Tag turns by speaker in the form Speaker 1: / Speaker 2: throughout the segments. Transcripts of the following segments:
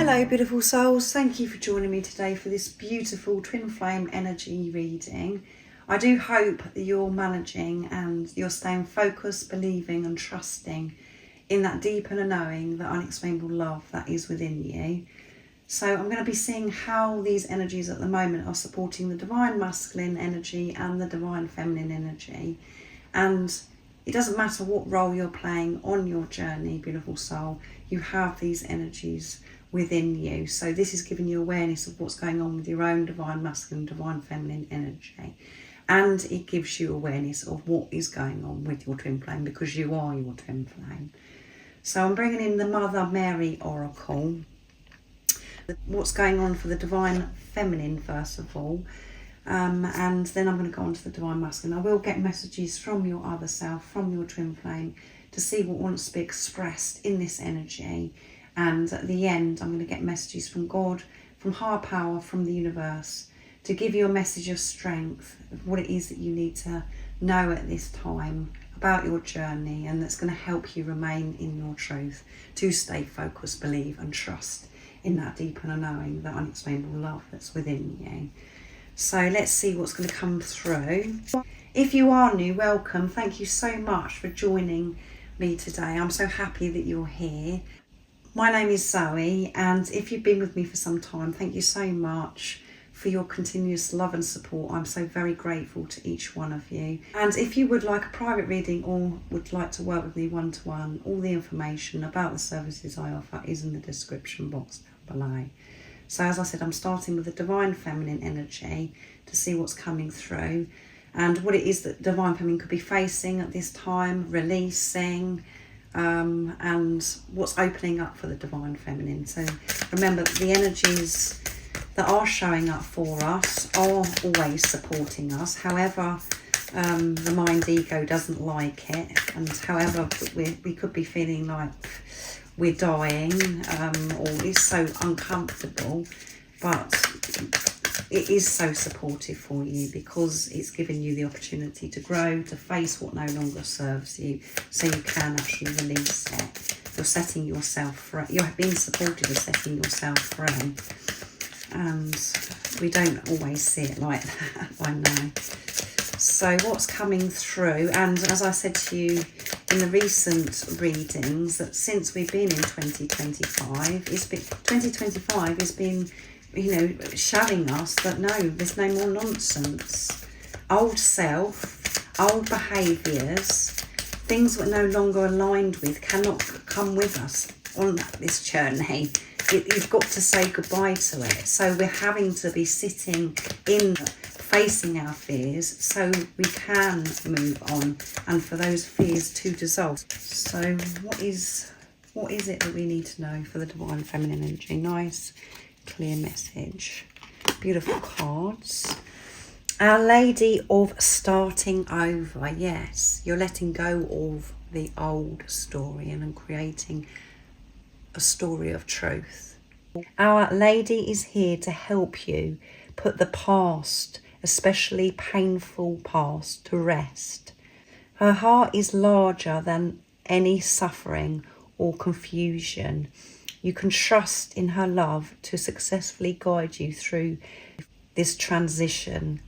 Speaker 1: Hello beautiful souls, thank you for joining me today for this beautiful twin flame energy reading. I do hope that you're managing and you're staying focused, believing and trusting in that deep inner knowing, that unexplainable love that is within you. So I'm going to be seeing how these energies at the moment are supporting the divine masculine energy and the divine feminine energy. And it doesn't matter what role you're playing on your journey, beautiful soul, you have these energies within you. So this is giving you awareness of what's going on with your own divine masculine, divine feminine energy. And it gives you awareness of what is going on with your twin flame, because you are your twin flame. So I'm bringing in the Mother Mary Oracle. What's going on for the divine feminine first of all. And then I'm going to go on to the divine masculine. I will get messages from your other self, from your twin flame, to see what wants to be expressed in this energy. And at the end, I'm going to get messages from God, from higher power, from the universe, to give you a message of strength, of what it is that you need to know at this time about your journey, and that's going to help you remain in your truth, to stay focused, believe and trust in that deep inner knowing, that unexplainable love that's within you. So let's see what's going to come through. If you are new, welcome. Thank you so much for joining me today. I'm so happy that you're here. My name is Zoe, and if you've been with me for some time, thank you so much for your continuous love and support. I'm so very grateful to each one of you. And if you would like a private reading or would like to work with me one-to-one, all the information about the services I offer is in the description box down below. So as I said, I'm starting with the divine feminine energy to see what's coming through and what it is that divine feminine could be facing at this time, releasing, and what's opening up for the divine feminine. So remember, the energies that are showing up for us are always supporting us. However, the mind ego doesn't like it, and however we could be feeling like we're dying, or it's so uncomfortable, but it is so supportive for you, because it's giving you the opportunity to grow, to face what no longer serves you, so you can actually release it. You're setting yourself free. You're being supported of setting yourself free. And we don't always see it like that, I know. So what's coming through, and as I said to you in the recent readings, that since we've been in 2025, 2025 has been, you know, showing us that no, there's no more nonsense. Old self, old behaviours, things that are no longer aligned with cannot come with us on this journey. You've got to say goodbye to it. So we're having to be sitting in, facing our fears, so we can move on and for those fears to dissolve. So what is it that we need to know for the divine feminine energy? Nice, clear message. Beautiful cards. Our Lady of Starting Over. Yes, you're letting go of the old story and creating a story of truth. Our Lady is here to help you put the past, especially painful past, to rest. Her heart is larger than any suffering or confusion. You can trust in her love to successfully guide you through this transition,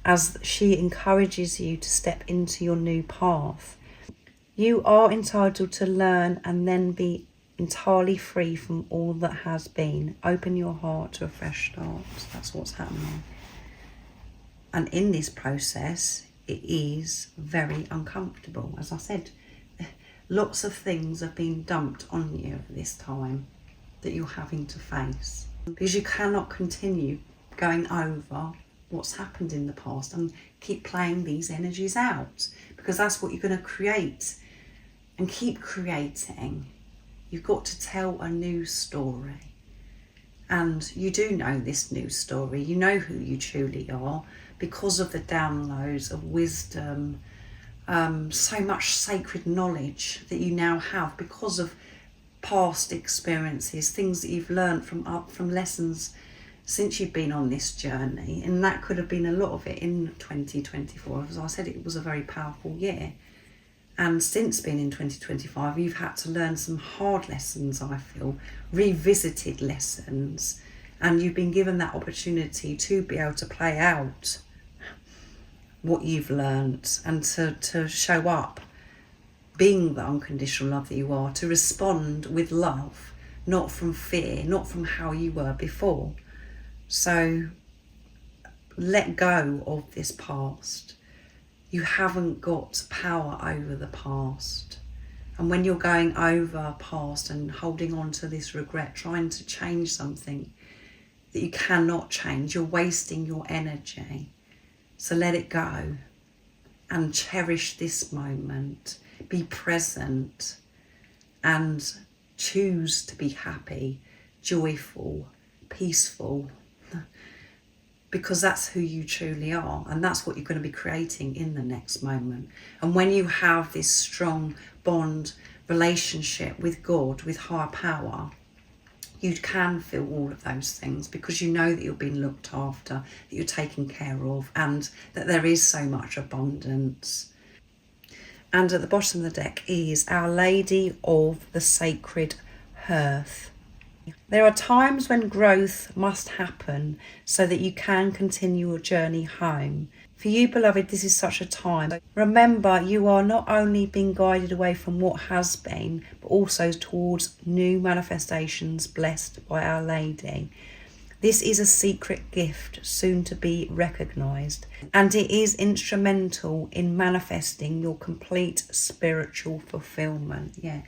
Speaker 1: as she encourages you to step into your new path. You are entitled to learn and then be entirely free from all that has been. Open your heart to a fresh start. That's what's happening. And in this process, it is very uncomfortable. As I said, lots of things have been dumped on you at this time that you're having to face, because you cannot continue going over what's happened in the past and keep playing these energies out, because that's what you're going to create and keep creating. You've got to tell a new story, and you do know this new story. You know who you truly are because of the downloads of wisdom, so much sacred knowledge that you now have because of past experiences, things that you've learned from lessons since you've been on this journey. And that could have been a lot of it in 2024. As I said, it was a very powerful year. And since being in 2025, you've had to learn some hard lessons, I feel, revisited lessons. And you've been given that opportunity to be able to play out what you've learnt and to show up being the unconditional love that you are, to respond with love, not from fear, not from how you were before. So let go of this past. You haven't got power over the past. And when you're going over past and holding on to this regret, trying to change something that you cannot change, you're wasting your energy. So let it go and cherish this moment. Be present and choose to be happy, joyful, peaceful, because that's who you truly are, and that's what you're going to be creating in the next moment. And when you have this strong bond relationship with God, with higher power, you can feel all of those things because you know that you're being looked after, that you're taken care of, and that there is so much abundance. And at the bottom of the deck is Our Lady of the Sacred Hearth. There are times when growth must happen so that you can continue your journey home. For you, beloved, this is such a time. Remember, you are not only being guided away from what has been, but also towards new manifestations blessed by Our Lady. This is a secret gift soon to be recognised, and it is instrumental in manifesting your complete spiritual fulfilment. Yeah.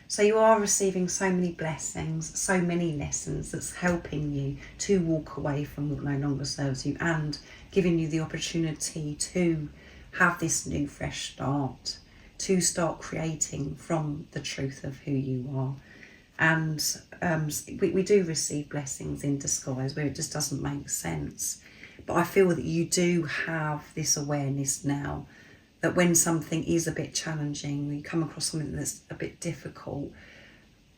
Speaker 1: So you are receiving so many blessings, so many lessons that's helping you to walk away from what no longer serves you and giving you the opportunity to have this new fresh start, to start creating from the truth of who you are. And we do receive blessings in disguise where it just doesn't make sense. But I feel that you do have this awareness now that when something is a bit challenging, when you come across something that's a bit difficult,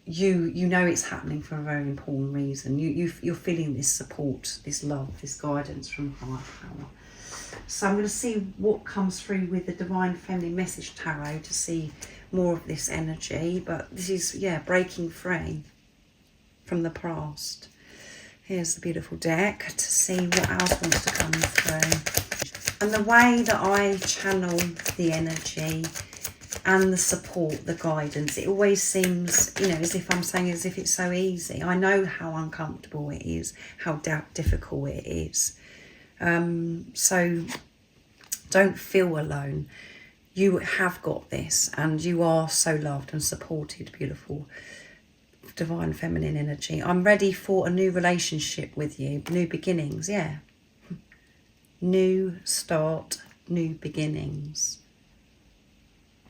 Speaker 1: you know it's happening for a very important reason. You're feeling this support, this love, this guidance from higher power. So I'm going to see what comes through with the Divine Feminine Message Tarot to see more of this energy. But this is, yeah, breaking free from the past. Here's the beautiful deck to see what else wants to come through. And the way that I channel the energy and the support, the guidance, it always seems, as if I'm saying as if it's so easy. I know how uncomfortable it is, how difficult it is. So don't feel alone. You have got this, and you are so loved and supported, beautiful divine feminine energy. I'm ready for a new relationship with you, new beginnings, yeah. New start, new beginnings.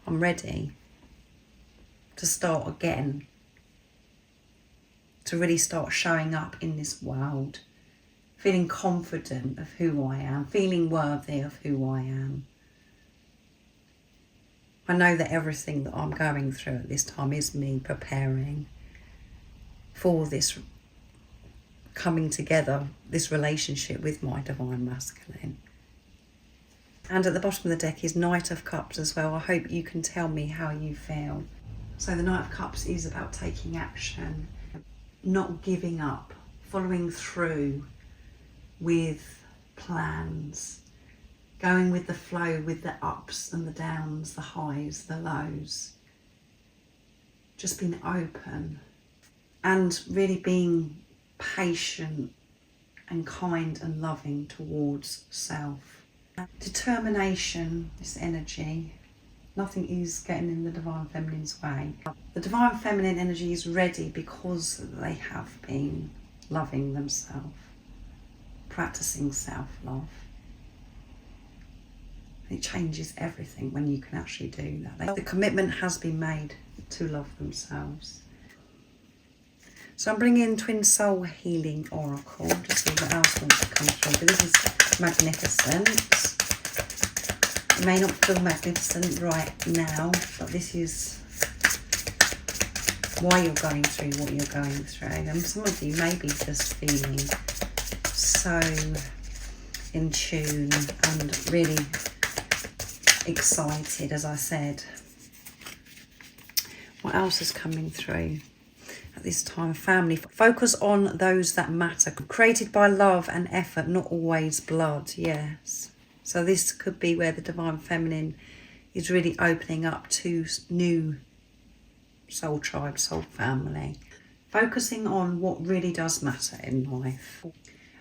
Speaker 1: I'm ready to start again, to really start showing up in this world, feeling confident of who I am, feeling worthy of who I am. I know that everything that I'm going through at this time is me preparing for this coming together, this relationship with my divine masculine. And at the bottom of the deck is Knight of Cups as well. I hope you can tell me how you feel. So the Knight of Cups is about taking action, not giving up, following through with plans, going with the flow, with the ups and the downs, the highs, the lows. Just being open and really being patient and kind and loving towards self. Determination, this energy, nothing is getting in the Divine Feminine's way. The Divine Feminine energy is ready because they have been loving themselves, practicing self-love. It changes everything when you can actually do that. The commitment has been made to love themselves. So I'm bringing in Twin Soul Healing Oracle to see what else wants to come through. But this is magnificent. It may not feel magnificent right now, but this is why you're going through what you're going through. And some of you may be just feeling so in tune and really excited, as I said. What else is coming through at this time? Family. Focus on those that matter. Created by love and effort, not always blood. Yes. So this could be where the Divine Feminine is really opening up to new soul tribe, soul family. Focusing on what really does matter in life.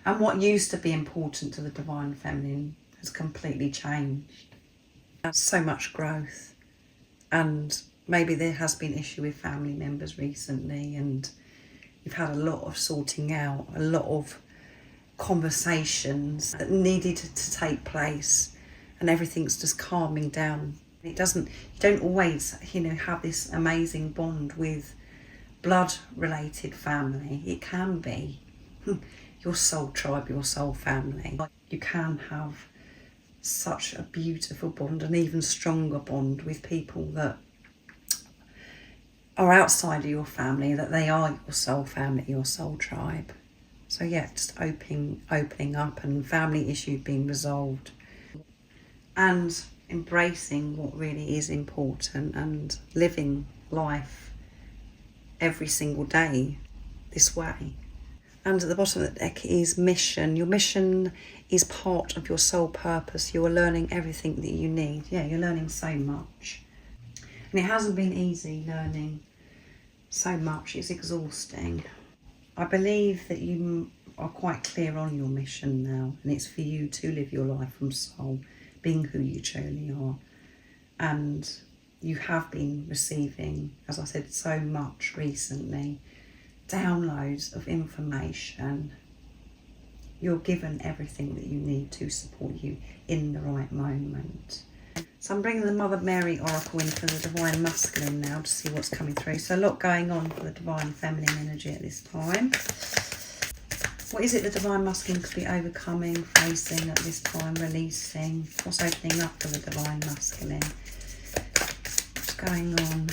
Speaker 1: And what used to be important to the Divine Feminine has completely changed. There's so much growth. And maybe there has been issue with family members recently, and you've had a lot of sorting out, a lot of conversations that needed to take place, and everything's just calming down. You don't always, have this amazing bond with blood-related family. It can be your soul tribe, your soul family. You can have such a beautiful bond, an even stronger bond with people that are outside of your family, that they are your soul family, your soul tribe. So yeah, just opening up and family issues being resolved. And embracing what really is important and living life every single day this way. And at the bottom of the deck is mission. Your mission is part of your soul purpose. You are learning everything that you need. Yeah, you're learning so much. And it hasn't been easy learning so much. It's exhausting. I believe that you are quite clear on your mission now, and it's for you to live your life from soul, being who you truly are. And you have been receiving, as I said, so much recently, downloads of information. You're given everything that you need to support you in the right moment. So I'm bringing the Mother Mary Oracle in for the Divine Masculine now to see what's coming through. So a lot going on for the Divine Feminine energy at this time. What is it the Divine Masculine could be overcoming, facing at this time, releasing? What's opening up for the Divine Masculine? What's going on?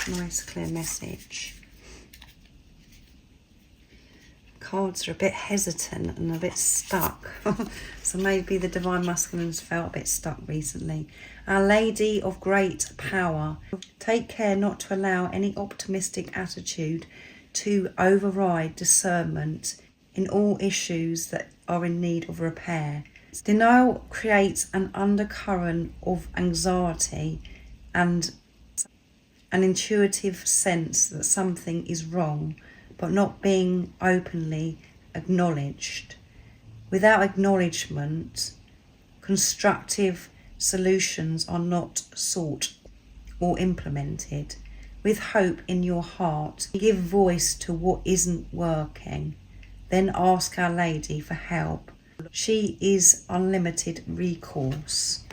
Speaker 1: Nice clear message. Cards are a bit hesitant and a bit stuck. So maybe the Divine Masculines felt a bit stuck recently. Our Lady of Great Power. Take care not to allow any optimistic attitude to override discernment in all issues that are in need of repair. Denial creates an undercurrent of anxiety and an intuitive sense that something is wrong, but not being openly acknowledged. Without acknowledgement, constructive solutions are not sought or implemented. With hope in your heart, give voice to what isn't working. Then ask Our Lady for help. She is unlimited recourse.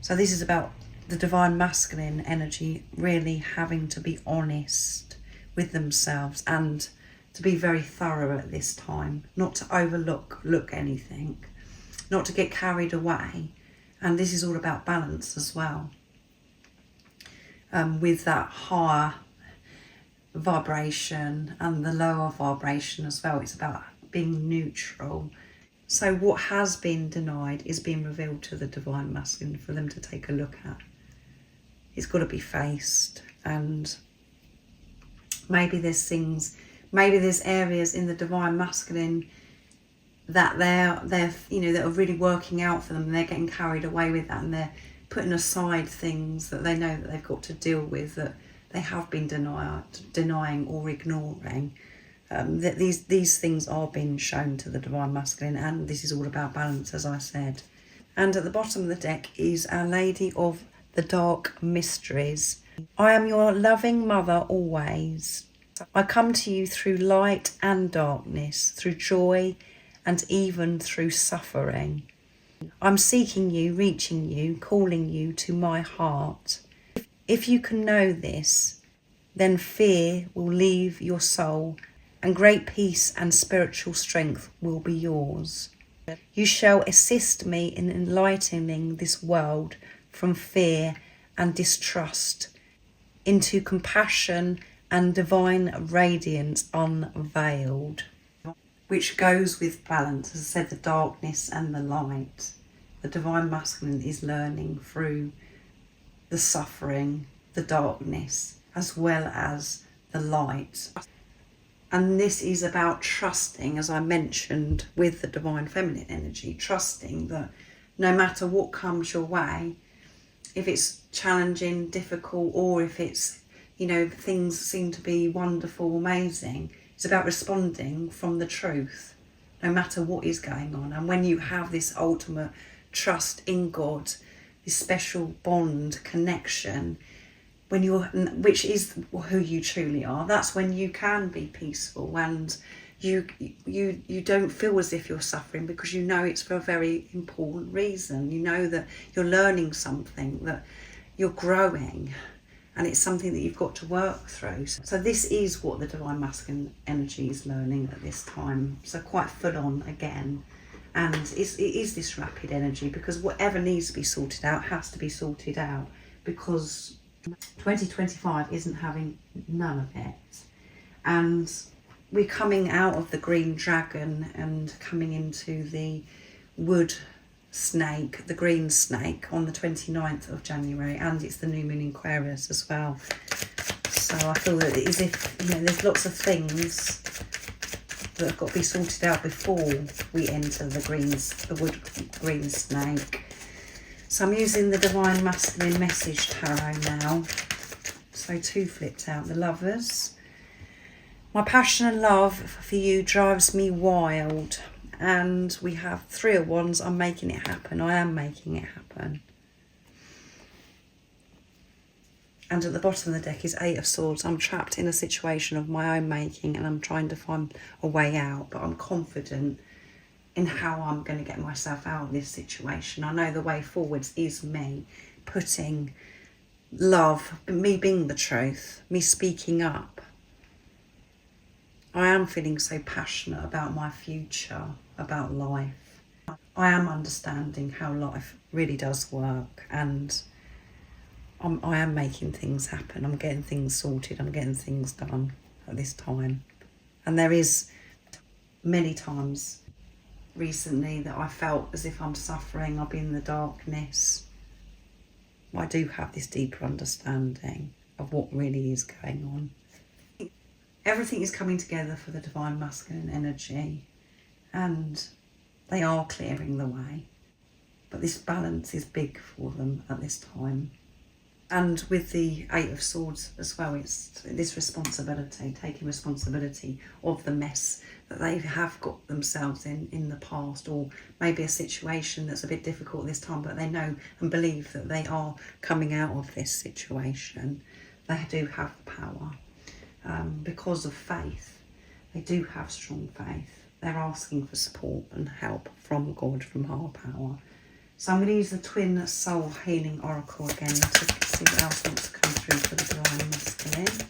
Speaker 1: So this is about the Divine Masculine energy really having to be honest with themselves and to be very thorough at this time, not to overlook anything, not to get carried away. And this is all about balance as well. With that higher vibration and the lower vibration as well. It's about being neutral. So what has been denied is being revealed to the Divine Masculine for them to take a look at. It's got to be faced, and maybe there's areas in the Divine Masculine that they're that are really working out for them, and they're getting carried away with that, and they're putting aside things that they know that they've got to deal with, that they have been denying or ignoring. That these things are being shown to the Divine Masculine, and this is all about balance, as I said. And at the bottom of the deck is Our Lady of the Dark Mysteries. I am your loving mother always. I come to you through light and darkness, through joy and even through suffering. I'm seeking you, reaching you, calling you to my heart. If you can know this, then fear will leave your soul, and great peace and spiritual strength will be yours. You shall assist me in enlightening this world from fear and distrust into compassion and divine radiance unveiled, which goes with balance. As I said, the darkness and the light. The Divine Masculine is learning through the suffering, the darkness, as well as the light. And this is about trusting, as I mentioned with the divine feminine energy, trusting that no matter what comes your way, if it's challenging, difficult, or if it's, things seem to be wonderful, amazing, it's about responding from the truth, no matter what is going on. And when you have this ultimate trust in God, this special bond, connection, which is who you truly are, that's when you can be peaceful, and you don't feel as if you're suffering, because you know it's for a very important reason. You know that you're learning something, that you're growing, and it's something that you've got to work through. So this is what the divine masculine energy is learning at this time. So quite full on again. And it is this rapid energy, because whatever needs to be sorted out has to be sorted out, because 2025 isn't having none of it. And we're coming out of the green dragon and coming into the wood snake, the green snake, on the 29th of January, and it's the new moon in Aquarius as well. So I feel that it is if, there's lots of things that have got to be sorted out before we enter the wood green snake. So I'm using the Divine Masculine Message Tarot now. So 2 flipped out, the Lovers. My passion and love for you drives me wild. And we have 3 of Wands. I'm making it happen. I am making it happen. And at the bottom of the deck is 8 of Swords. I'm trapped in a situation of my own making, and I'm trying to find a way out, but I'm confident in how I'm going to get myself out of this situation. I know the way forwards is me putting love, me being the truth, me speaking up. I am feeling so passionate about my future, about life. I am understanding how life really does work, and I am making things happen. I'm getting things sorted. I'm getting things done at this time. And there is many times recently that I felt as if I'm suffering. I've been in the darkness. I do have this deeper understanding of what really is going on. Everything is coming together for the divine masculine energy, and they are clearing the way. But this balance is big for them at this time. And with the 8 of Swords as well, it's this responsibility, taking responsibility of the mess that they have got themselves in the past, or maybe a situation that's a bit difficult this time, but they know and believe that they are coming out of this situation. They do have power because of faith. They do have strong faith. They're asking for support and help from God, from higher power. So I'm going to use the Twin Soul Healing Oracle again to see what else wants to come through for the Divine Masculine.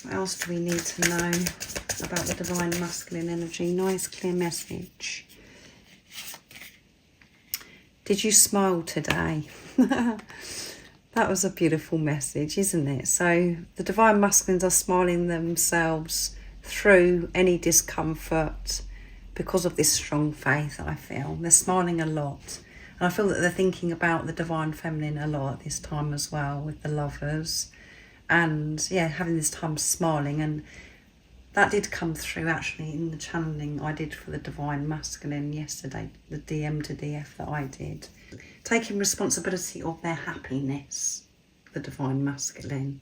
Speaker 1: What else do we need to know about the Divine Masculine energy? Nice clear message. Did you smile today? That was a beautiful message, isn't it? So the Divine Masculines are smiling themselves through any discomfort because of this strong faith that I feel. They're smiling a lot. And I feel that they're thinking about the Divine Feminine a lot at this time as well, with the Lovers. And yeah, having this time smiling. And that did come through actually in the channeling I did for the Divine Masculine yesterday, the DM to DF that I did. Taking responsibility of their happiness, the Divine Masculine.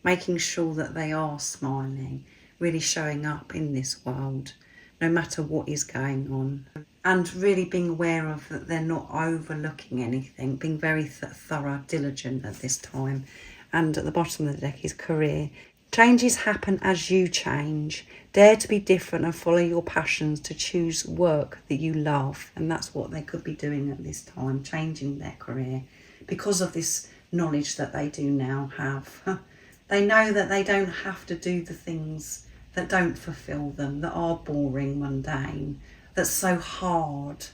Speaker 1: Making sure that they are smiling, really showing up in this world, no matter what is going on. And really being aware of that they're not overlooking anything, being very thorough, diligent at this time. And at the bottom of the deck is career. Changes happen as you change. Dare to be different and follow your passions, to choose work that you love. And that's what they could be doing at this time, changing their career. Because of this knowledge that they do now have. They know that they don't have to do the things that don't fulfill them, that are boring, mundane, that's so hard.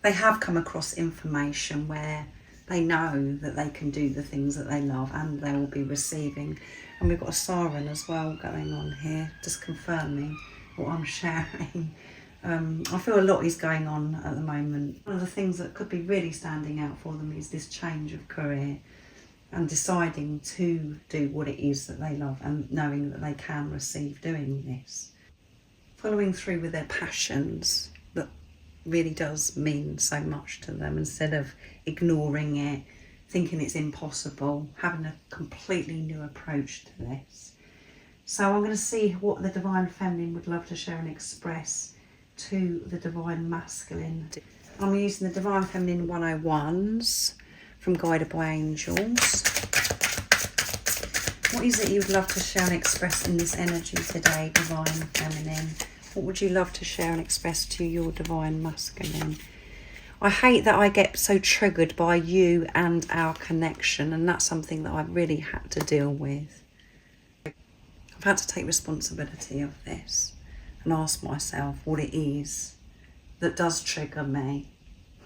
Speaker 1: They have come across information where they know that they can do the things that they love, and they will be receiving. And we've got a siren as well going on here, just confirming what I'm sharing. I feel a lot is going on at the moment. One of the things that could be really standing out for them is this change of career and deciding to do what it is that they love and knowing that they can receive doing this. Following through with their passions that really does mean so much to them, instead of ignoring it, thinking it's impossible, having a completely new approach to this. So I'm going to see what the Divine Feminine would love to share and express to the Divine Masculine. I'm using the Divine Feminine 101s from Guided by Angels. What is it you'd love to share and express in this energy today, Divine Feminine? What would you love to share and express to your Divine Masculine? I hate that I get so triggered by you and our connection, and that's something that I've really had to deal with. I've had to take responsibility of this and ask myself what it is that does trigger me.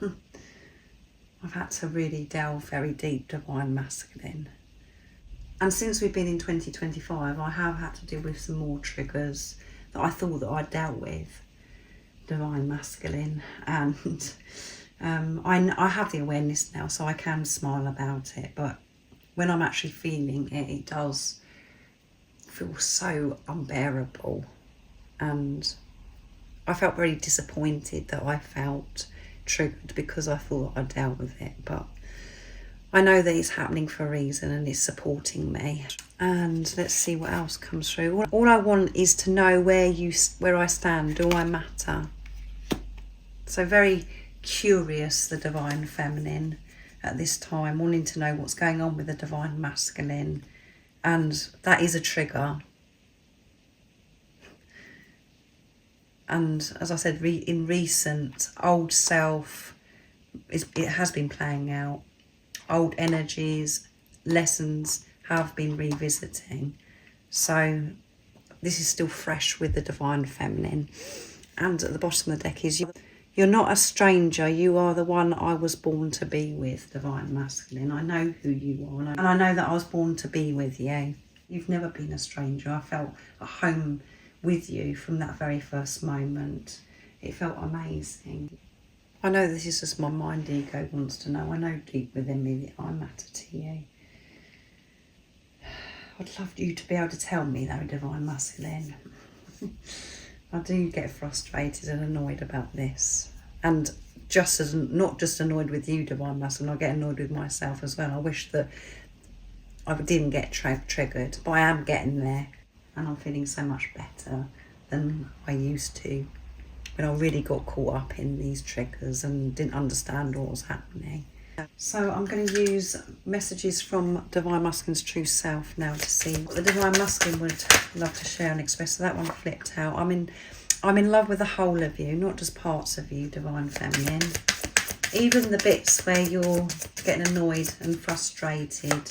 Speaker 1: I've had to really delve very deep, Divine Masculine. And since we've been in 2025, I have had to deal with some more triggers that I thought that I'd dealt with, Divine Masculine. And I have the awareness now, so I can smile about it. But when I'm actually feeling it, it does feel so unbearable. And I felt very disappointed that I felt triggered because I thought I dealt with it, but I know that it's happening for a reason and it's supporting me. And let's see what else comes through. All I want is to know where I stand. Do I matter? So very curious, the Divine Feminine at this time, wanting to know what's going on with the Divine Masculine, and that is a trigger. And as I said, in recent, old self, it has been playing out. Old energies, lessons have been revisiting. So this is still fresh with the Divine Feminine. And at the bottom of the deck is, you're not a stranger, you are the one I was born to be with, Divine Masculine. I know who you are, and I know that I was born to be with you. You've never been a stranger. I felt at home with you from that very first moment. It felt amazing. I know this is just my mind ego wants to know. I know deep within me that I matter to you. I'd love you to be able to tell me though, Divine Masculine. I do get frustrated and annoyed about this. And not just annoyed with you, Divine Masculine, I get annoyed with myself as well. I wish that I didn't get triggered, but I am getting there. And I'm feeling so much better than I used to when I really got caught up in these triggers and didn't understand what was happening. So I'm going to use messages from Divine Masculine's true self now to see what the Divine Masculine would love to share and express. So that one flipped out. I'm in love with the whole of you, not just parts of you, Divine Feminine. Even the bits where you're getting annoyed and frustrated.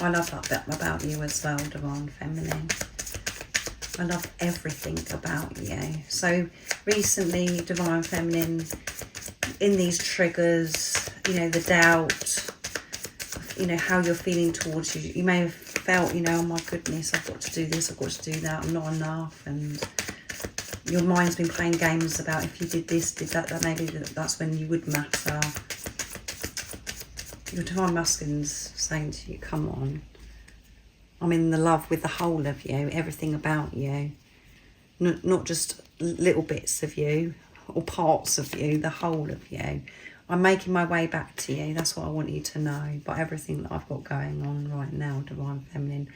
Speaker 1: I love that bit about you as well, Divine Feminine. I love everything about you. So recently, Divine Feminine, in these triggers, the doubt, how you're feeling towards you. You may have felt, oh my goodness, I've got to do this, I've got to do that, I'm not enough. And your mind's been playing games about if you did this, did that maybe that's when you would matter. Your Divine Masculine's saying to you, come on. I'm in the love with the whole of you, everything about you. Not just little bits of you or parts of you, the whole of you. I'm making my way back to you. That's what I want you to know. But everything that I've got going on right now, Divine Feminine.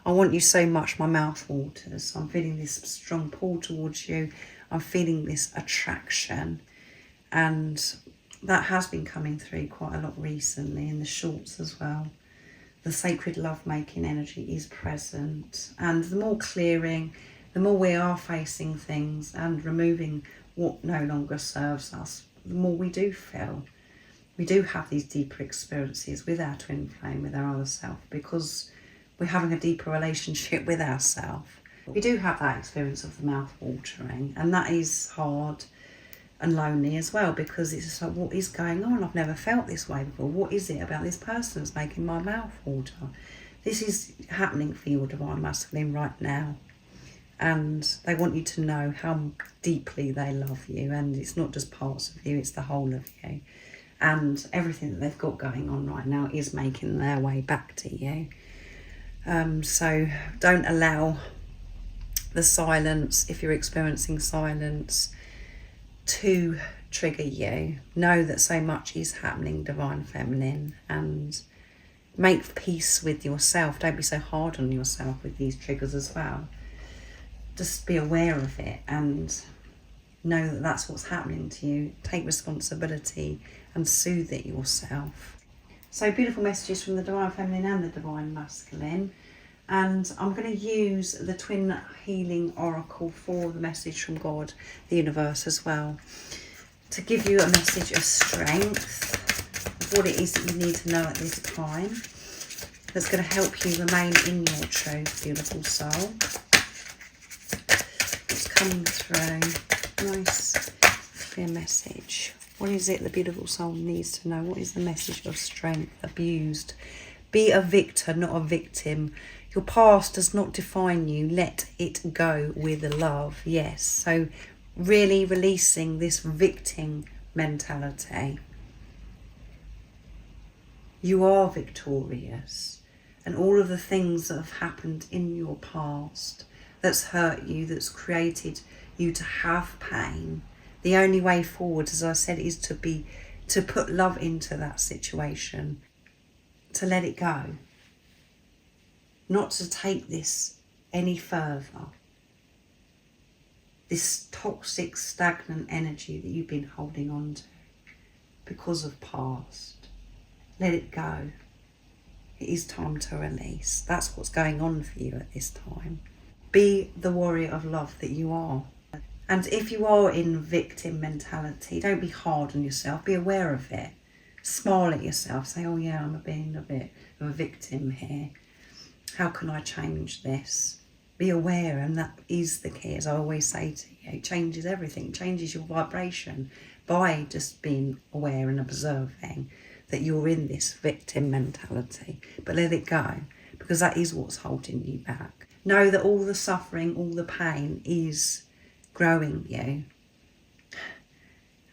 Speaker 1: I want you so much, my mouth waters. I'm feeling this strong pull towards you. I'm feeling this attraction. And that has been coming through quite a lot recently in the shorts as well. The sacred love-making energy is present. And the more clearing, the more we are facing things and removing what no longer serves us, the more we do feel. We do have these deeper experiences with our twin flame, with our other self, because we're having a deeper relationship with ourselves. We do have that experience of the mouth watering, and that is hard and lonely as well, because it's just like, what is going on? I've never felt this way before. What is it about this person that's making my mouth water? This is happening for your Divine Masculine right now. and they want you to know how deeply they love you, and it's not just parts of you, it's the whole of you. And everything that they've got going on right now is making their way back to you. So don't allow the silence, if you're experiencing silence, to trigger you. Know that so much is happening, Divine Feminine, and make peace with yourself. Don't be so hard on yourself with these triggers as well. Just be aware of it and know that that's what's happening to you. Take responsibility and soothe it yourself. So beautiful messages from the Divine Feminine and the Divine Masculine. And I'm going to use the Twin Healing Oracle for the message from God, the universe as well, to give you a message of strength, of what it is that you need to know at this time, that's going to help you remain in your truth, beautiful soul. It's coming through. Nice, clear message. What is it the beautiful soul needs to know? What is the message of strength? Abused. Be a victor, not a victim. Your past does not define you. Let it go with love. Yes. So really releasing this victim mentality. You are victorious. And all of the things that have happened in your past that's hurt you, that's created you to have pain, the only way forward, as I said, is to put love into that situation, to let it go, not to take this any further. This toxic, stagnant energy that you've been holding on to because of past. Let it go. It is time to release. That's what's going on for you at this time. Be the warrior of love that you are. And if you are in victim mentality, don't be hard on yourself. Be aware of it. Smile at yourself. Say, oh yeah, I'm being a bit of a victim here. How can I change this? Be aware, and that is the key, as I always say to you. It changes everything. It changes your vibration by just being aware and observing that you're in this victim mentality. But let it go, because that is what's holding you back. Know that all the suffering, all the pain is growing you.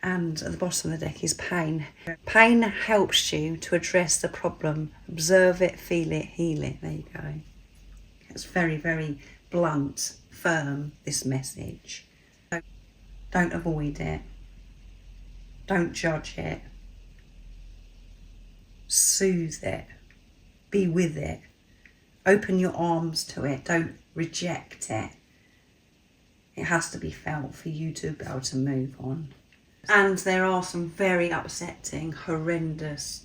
Speaker 1: And at the bottom of the deck is pain. Pain helps you to address the problem. Observe it, feel it, heal it. There you go. It's very, very blunt, firm, this message. Don't avoid it. Don't judge it. Soothe it. Be with it. Open your arms to it. Don't reject it. It has to be felt for you to be able to move on. And there are some very upsetting, horrendous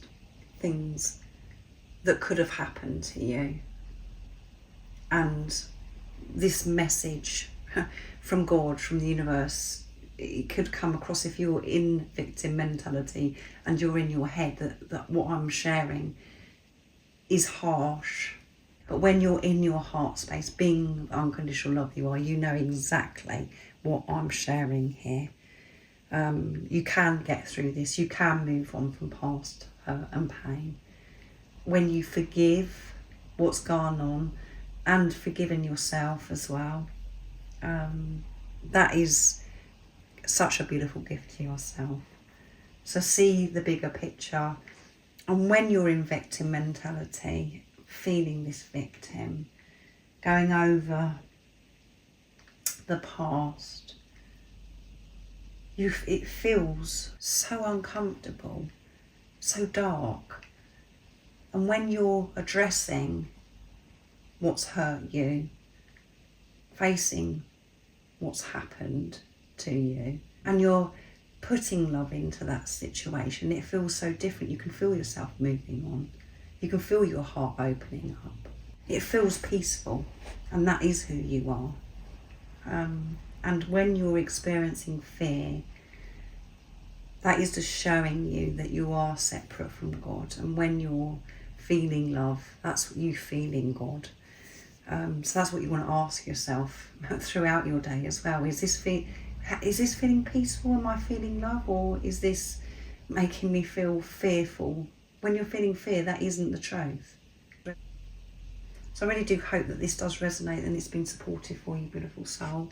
Speaker 1: things that could have happened to you. And this message from God, from the universe, it could come across if you're in victim mentality and you're in your head that what I'm sharing is harsh. But when you're in your heart space, being the unconditional love you are, you know exactly what I'm sharing here. You can get through this. You can move on from past hurt and pain. When you forgive what's gone on and forgiving yourself as well, that is such a beautiful gift to yourself. So see the bigger picture. And when you're in victim mentality, feeling this victim, going over the past, it feels so uncomfortable, so dark. And when you're addressing what's hurt you, facing what's happened to you, and you're putting love into that situation, it feels so different. You can feel yourself moving on. You can feel your heart opening up. It feels peaceful, and that is who you are. And when you're experiencing fear, that is just showing you that you are separate from God. And when you're feeling love, that's you feeling God. So that's what you want to ask yourself throughout your day as well. Is this feeling peaceful? Am I feeling love? Or is this making me feel fearful? When you're feeling fear, that isn't the truth. So I really do hope that this does resonate and it's been supportive for you, beautiful soul.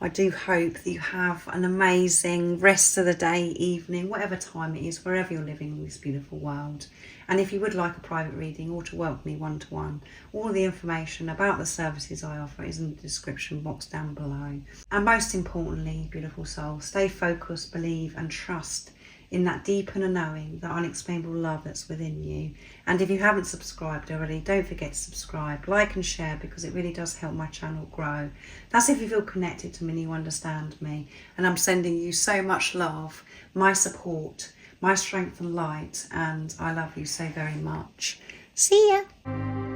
Speaker 1: I do hope that you have an amazing rest of the day, evening, whatever time it is, wherever you're living in this beautiful world. And if you would like a private reading or to work with me one-to-one, all the information about the services I offer is in the description box down below. And most importantly, beautiful soul, stay focused, believe and trust in that deep inner knowing, that unexplainable love that's within you. And if you haven't subscribed already, don't forget to subscribe, like and share, because it really does help my channel grow. That's if you feel connected to me and you understand me. And I'm sending you so much love, my support, my strength and light, and I love you so very much. See ya!